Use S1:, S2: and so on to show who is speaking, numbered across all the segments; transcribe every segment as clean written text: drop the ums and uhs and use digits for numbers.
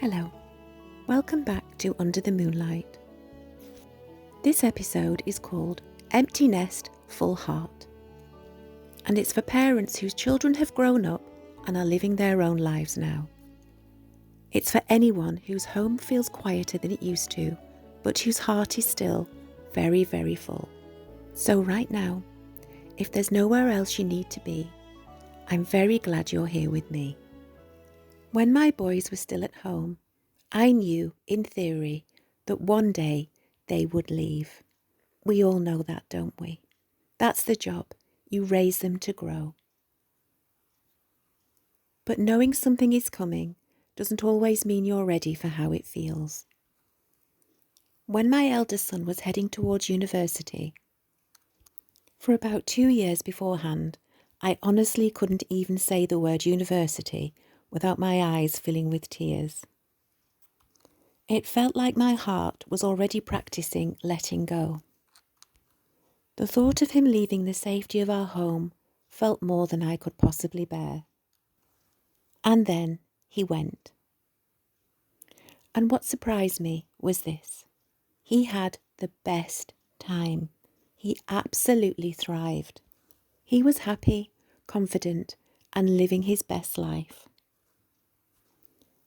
S1: Hello, welcome back to Under the Moonlight. This episode is called Empty Nest, Full Heart, and it's for parents whose children have grown up and are living their own lives now. It's for anyone whose home feels quieter than it used to, but whose heart is still very, very full. So right now, if there's nowhere else you need to be, I'm very glad you're here with me. When my boys were still at home, I knew, in theory, that one day they would leave. We all know that, don't we? That's the job. You raise them to grow. But knowing something is coming doesn't always mean you're ready for how it feels. When my eldest son was heading towards university, for about 2 years beforehand, I honestly couldn't even say the word university without my eyes filling with tears. It felt like my heart was already practicing letting go. The thought of him leaving the safety of our home felt more than I could possibly bear. And then he went. And what surprised me was this. He had the best time. He absolutely thrived. He was happy, confident, and living his best life.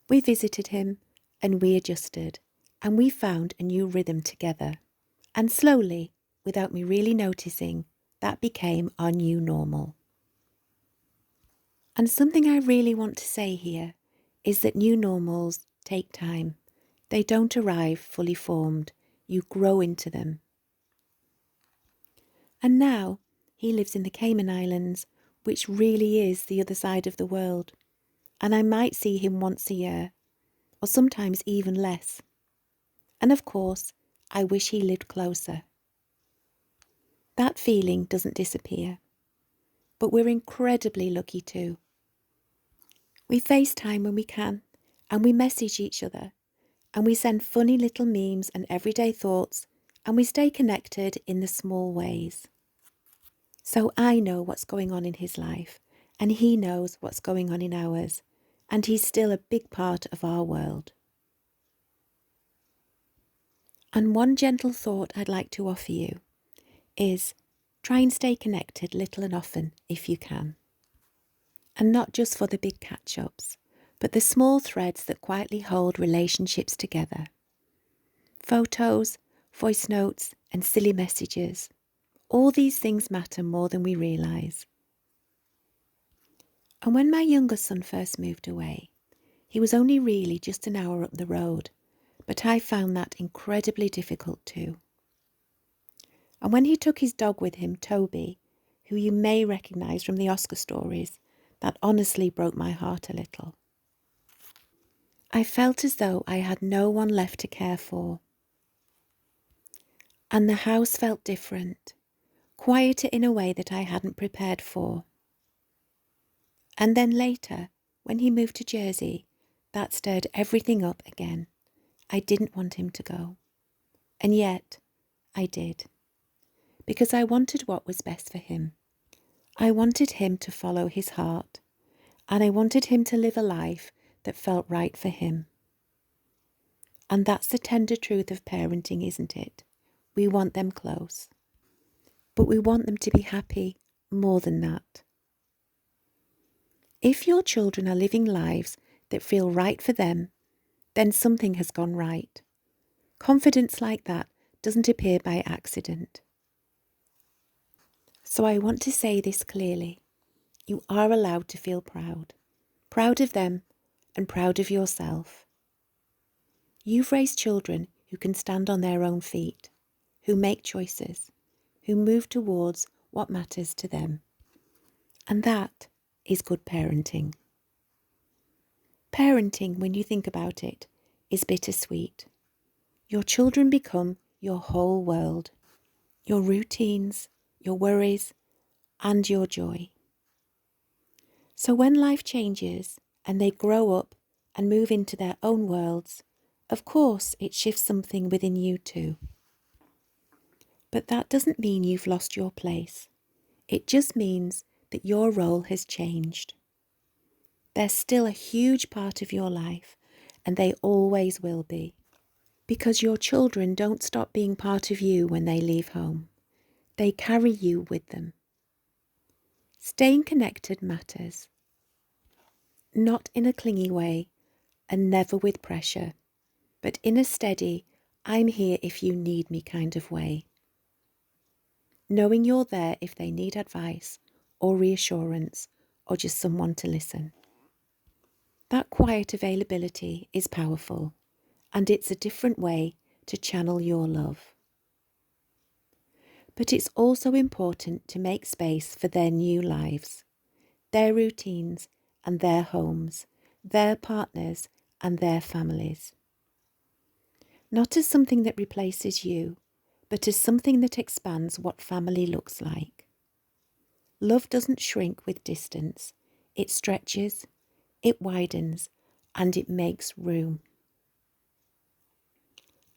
S1: We visited him and we adjusted, and we found a new rhythm together. And slowly, without me really noticing, that became our new normal. And something I really want to say here is that new normals take time. They don't arrive fully formed. You grow into them. And now he lives in the Cayman Islands, which really is the other side of the world. And I might see him once a year, or sometimes even less. And of course, I wish he lived closer. That feeling doesn't disappear, but we're incredibly lucky too. We FaceTime when we can, and we message each other, and we send funny little memes and everyday thoughts, and we stay connected in the small ways. So I know what's going on in his life, and he knows what's going on in ours, and he's still a big part of our world. And one gentle thought I'd like to offer you is try and stay connected little and often if you can. And not just for the big catch-ups, but the small threads that quietly hold relationships together. Photos, voice notes, and silly messages. All these things matter more than we realise. And when my younger son first moved away, he was only really just an hour up the road, but I found that incredibly difficult too. And when he took his dog with him, Toby, who you may recognise from the Oscar stories, that honestly broke my heart a little. I felt as though I had no one left to care for. And the house felt different, quieter in a way that I hadn't prepared for. And then later, when he moved to Jersey, that stirred everything up again. I didn't want him to go. And yet, I did. Because I wanted what was best for him. I wanted him to follow his heart. And I wanted him to live a life that felt right for him. And that's the tender truth of parenting, isn't it? We want them close. But we want them to be happy more than that. If your children are living lives that feel right for them, then something has gone right. Confidence like that doesn't appear by accident. So I want to say this clearly. You are allowed to feel proud. Proud of them and proud of yourself. You've raised children who can stand on their own feet, who make choices, who move towards what matters to them. And that is good parenting. Parenting, when you think about it, is bittersweet. Your children become your whole world, your routines, your worries, and your joy. So when life changes and they grow up and move into their own worlds, of course it shifts something within you too. But that doesn't mean you've lost your place. It just means that your role has changed. They're still a huge part of your life, and they always will be. Because your children don't stop being part of you when they leave home. They carry you with them. Staying connected matters. Not in a clingy way, and never with pressure, but in a steady, I'm here if you need me kind of way. Knowing you're there if they need advice or reassurance or just someone to listen. That quiet availability is powerful, and it's a different way to channel your love. But it's also important to make space for their new lives, their routines and their homes, their partners and their families. Not as something that replaces you, but as something that expands what family looks like. Love doesn't shrink with distance. It stretches, it widens, and it makes room.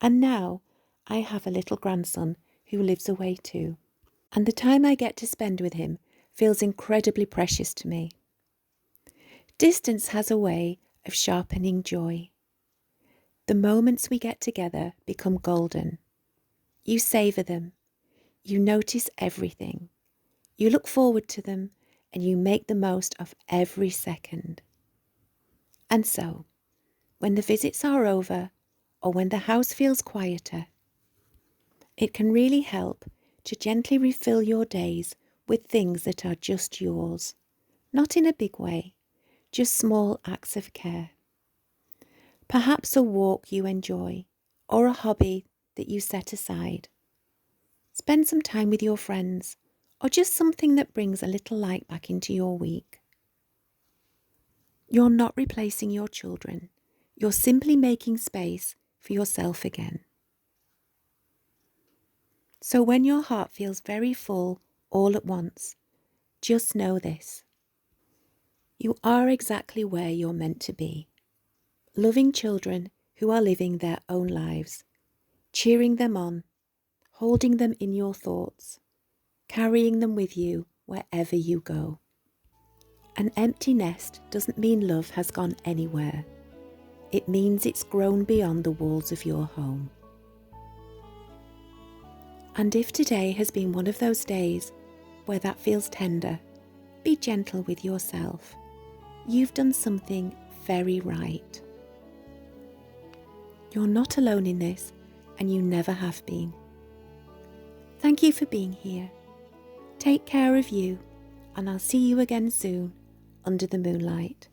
S1: And now I have a little grandson who lives away too, and the time I get to spend with him feels incredibly precious to me. Distance has a way of sharpening joy. The moments we get together become golden. You savour them. You notice everything. You look forward to them, and you make the most of every second. And so, when the visits are over, or when the house feels quieter, it can really help to gently refill your days with things that are just yours, not in a big way, just small acts of care. Perhaps a walk you enjoy, or a hobby that you set aside. Spend some time with your friends, or just something that brings a little light back into your week. You're not replacing your children. You're simply making space for yourself again. So when your heart feels very full all at once, just know this. You are exactly where you're meant to be. Loving children who are living their own lives, cheering them on, holding them in your thoughts, carrying them with you wherever you go. An empty nest doesn't mean love has gone anywhere. It means it's grown beyond the walls of your home. And if today has been one of those days where that feels tender, be gentle with yourself. You've done something very right. You're not alone in this, and you never have been. Thank you for being here. Take care of you, and I'll see you again soon under the moonlight.